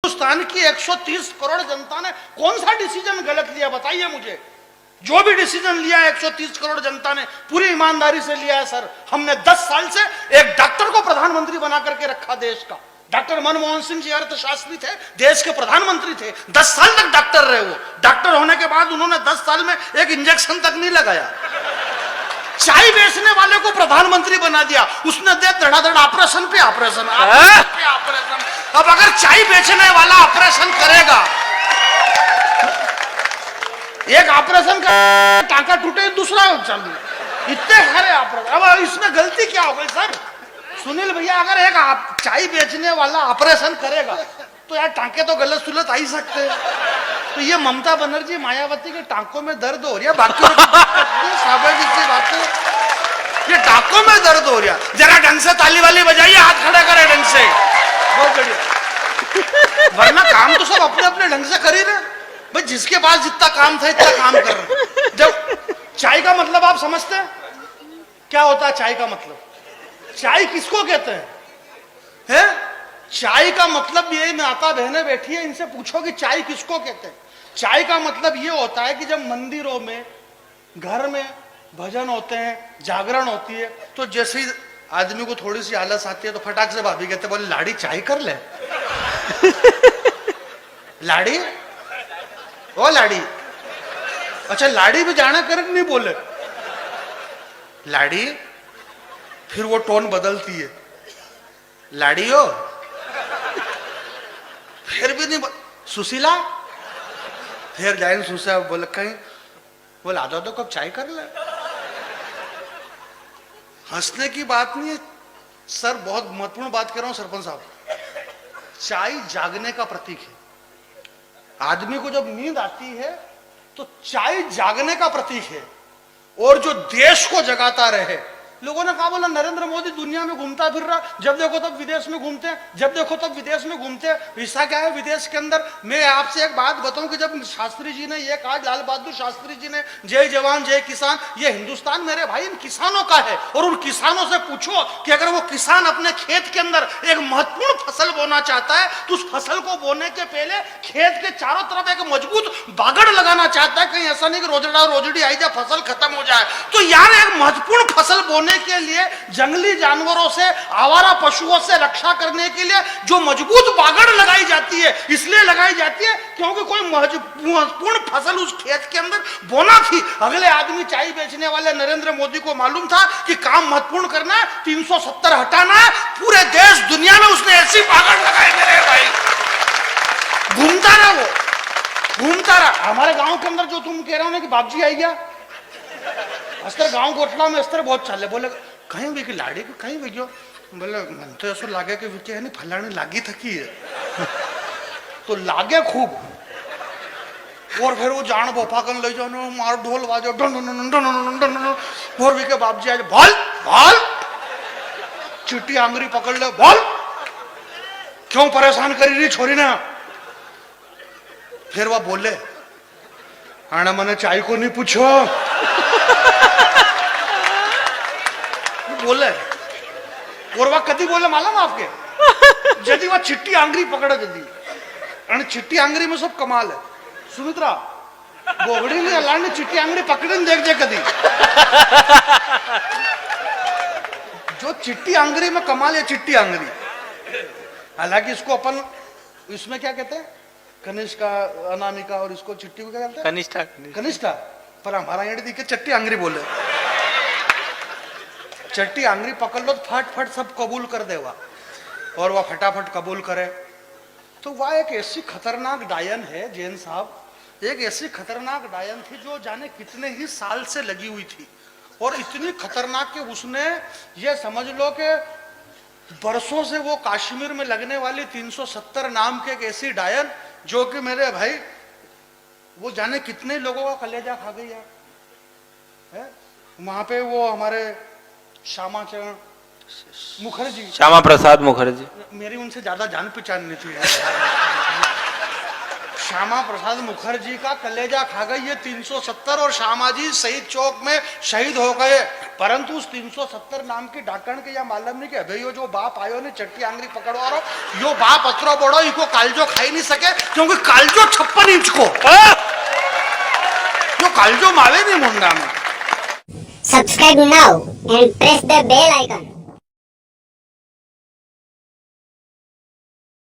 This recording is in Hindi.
हिंदुस्तान की 130 करोड़ जनता ने कौन सा डिसीजन गलत लिया बताइए मुझे। जो भी डिसीजन लिया 130 करोड़ जनता ने पूरी ईमानदारी से लिया है सर। हमने 10 साल से एक डॉक्टर को प्रधानमंत्री बना करके रखा देश का। डॉक्टर मनमोहन सिंह जी अर्थशास्त्री थे, देश के प्रधानमंत्री थे, 10 साल तक डॉक्टर रहे। वो डॉक्टर होने के बाद उन्होंने 10 साल में एक इंजेक्शन तक नहीं लगाया। चाय बेचने वाले को प्रधानमंत्री बना दिया, उसने दे धड़ाधड़ ऑपरेशन पे ऑपरेशन। अब अगर चाय बेचने वाला ऑपरेशन करेगा, एक ऑपरेशन का टांका टूटे दूसरा चालू, इतने सारे ऑपरेशन। अब इसमें गलती क्या हो गई सर? सुनील भैया, अगर एक चाय बेचने वाला ऑपरेशन करेगा तो यार टांके तो गलत सुलत आ ही सकते हैं। तो ये ममता बनर्जी मायावती के टांकों में दर्द हो रही है, बाकी स्वाभाविक सी बात है। ये टांकों में दर्द हो रहा है, जरा ढंग से ताली वाली बजाइए, हाथ खड़ा करे ढंग से, बहुत बढ़िया। वरना काम तो सब अपने अपने ढंग से कर ही रहे भाई, जिसके पास जितना काम था इतना काम कर रहे। जब चाय का मतलब आप समझते हैं क्या होता है? चाय का मतलब, चाय किसको कहते हैं? चाय का मतलब ये, माता बहनें बैठी है, इनसे पूछो कि चाय किसको कहते हैं। चाय का मतलब ये होता है कि जब मंदिरों में, घर में भजन होते हैं, जागरण होती है, तो जैसे ही आदमी को थोड़ी सी आलस आती है तो फटाक से भाभी कहते बोले लाड़ी चाय कर ले। लाड़ी, ओ लाड़ी, अच्छा लाड़ी भी जाना कर नहीं बोले लाड़ी, फिर वो टोन बदलती है, लाड़ी हो, फिर भी नहीं सुशीला, फिर जाए सुशीला बोले कहीं बोले आ जाओ तो कब चाय कर ले। हंसने की बात नहीं है सर, बहुत महत्वपूर्ण बात कर रहा हूं सरपंच साहब। चाय जागने का प्रतीक है। आदमी को जब नींद आती है तो चाय जागने का प्रतीक है, और जो देश को जगाता रहे। लोगों ने कहा बोला नरेंद्र मोदी दुनिया में घूमता फिर रहा, जब देखो तब विदेश में घूमते हैं, जब देखो तब विदेश में घूमते हैं। ऐसा क्या है विदेश के अंदर? मैं आपसे एक बात बताऊं कि जब शास्त्री जी ने ये कहा, लाल बहादुर शास्त्री जी ने, जय जवान जय किसान, ये हिंदुस्तान मेरे भाई इन किसानों का है। और उन किसानों से पूछो कि अगर वो किसान अपने खेत के अंदर एक महत्वपूर्ण फसल बोना चाहता है तो उस फसल को बोने के पहले खेत के चारों तरफ एक मजबूत बागड़ लगाना चाहता है, कहीं ऐसा नहीं कि रोजड़ा रोजड़ी आई जाए फसल खत्म हो जाए। तो यार एक महत्वपूर्ण फसल बोने के लिए, जंगली जानवरों से, आवारा पशुओं से रक्षा करने के लिए जो मजबूत बागड़ लगाई जाती है, इसलिए लगाई जाती है क्योंकि कोई महत्वपूर्ण फसल उस खेत के अंदर बोना थी। अगले आदमी चाय बेचने वाले नरेंद्र मोदी को मालूम था कि काम महत्वपूर्ण करना है, 370 हटाना है। पूरे देश दुनिया में उसने ऐसी बागड़ लगाई मेरे भाई, घूमता रहा वो, घूमता रहा। हमारे गांव के अंदर जो तुम कह रहे हो ना कि बाबजी आई गया, अस्तर गांव गोटला में अस्तर बहुत चले, बोले कहीं भी की लाड़ी को कहीं भी गयो, बोले मन तो ऐसा लागे कि विके है नहीं फलाने लागी थकी है। तो लागे खूब, और फिर वो जान बोपा कर ले जाओ, मार ढोल बाजो डन डन डन डन, और विके बाप जी आज बोल बोल, चिट्टी आंगरी पकड़ ले, बोल क्यों परेशान करी रही छोरी ना। फिर वह बोले आना मैंने चाय को नहीं पूछो, बोले। और वह कदी बोले मालूम आपके, यदि वह चिट्टी आंगरी पकड़े, यदि चिट्टी आंगरी में सब कमाल है। सुमित्रा बोगड़ी नहीं अल्लाह ने चिट्टी आंगरी पकड़े देख दे कदी, जो चिट्टी आंगरी में कमाल है चिट्टी आंगरी। हालांकि इसको अपन इसमें क्या कहते हैं, कनिष्का, अनामिका, और इसको चिट्टी को क्या कहते हैं, कनिष्ठा। कनिष्ठा, पर हमारा यहाँ दिखे चट्टी आंगरी बोले। चट्टी आंगरी पकड़ लो तो फट फट सब कबूल कर देगा, और वह फटाफट कबूल करे। तो वह एक ऐसी खतरनाक डायन है जैन साहब, एक ऐसी खतरनाक डायन थी जो जाने कितने ही साल से लगी हुई थी, और इतनी खतरनाक कि उसने ये समझ लो कि बरसों से वो कश्मीर में लगने वाली 370 नाम के एक ऐसी डायन, जो कि मेरे भाई वो जाने कितने लोगों का कलेजा खा गई है। वहां पे वो हमारे श्यामा चरण मुखर्जी, श्यामा प्रसाद मुखर्जी, मेरी उनसे ज्यादा जान पहचान नहीं थी। श्यामा प्रसाद मुखर्जी का कलेजा खा गई ये 370 और श्यामाजी शहीद चौक में शहीद हो गए। परंतु उस 370 नाम की ढाकण के या मालूम नहीं कि अबे यो जो बाप आयो ने चट्टी आंगली पकड़वा रो यो बाप अतरो बड़ो इको कालजो खाई नहीं सके क्योंकि कालजो 56 इंच को यो कालजो मावे नहीं मुंडा में। Subscribe now and press the bell icon.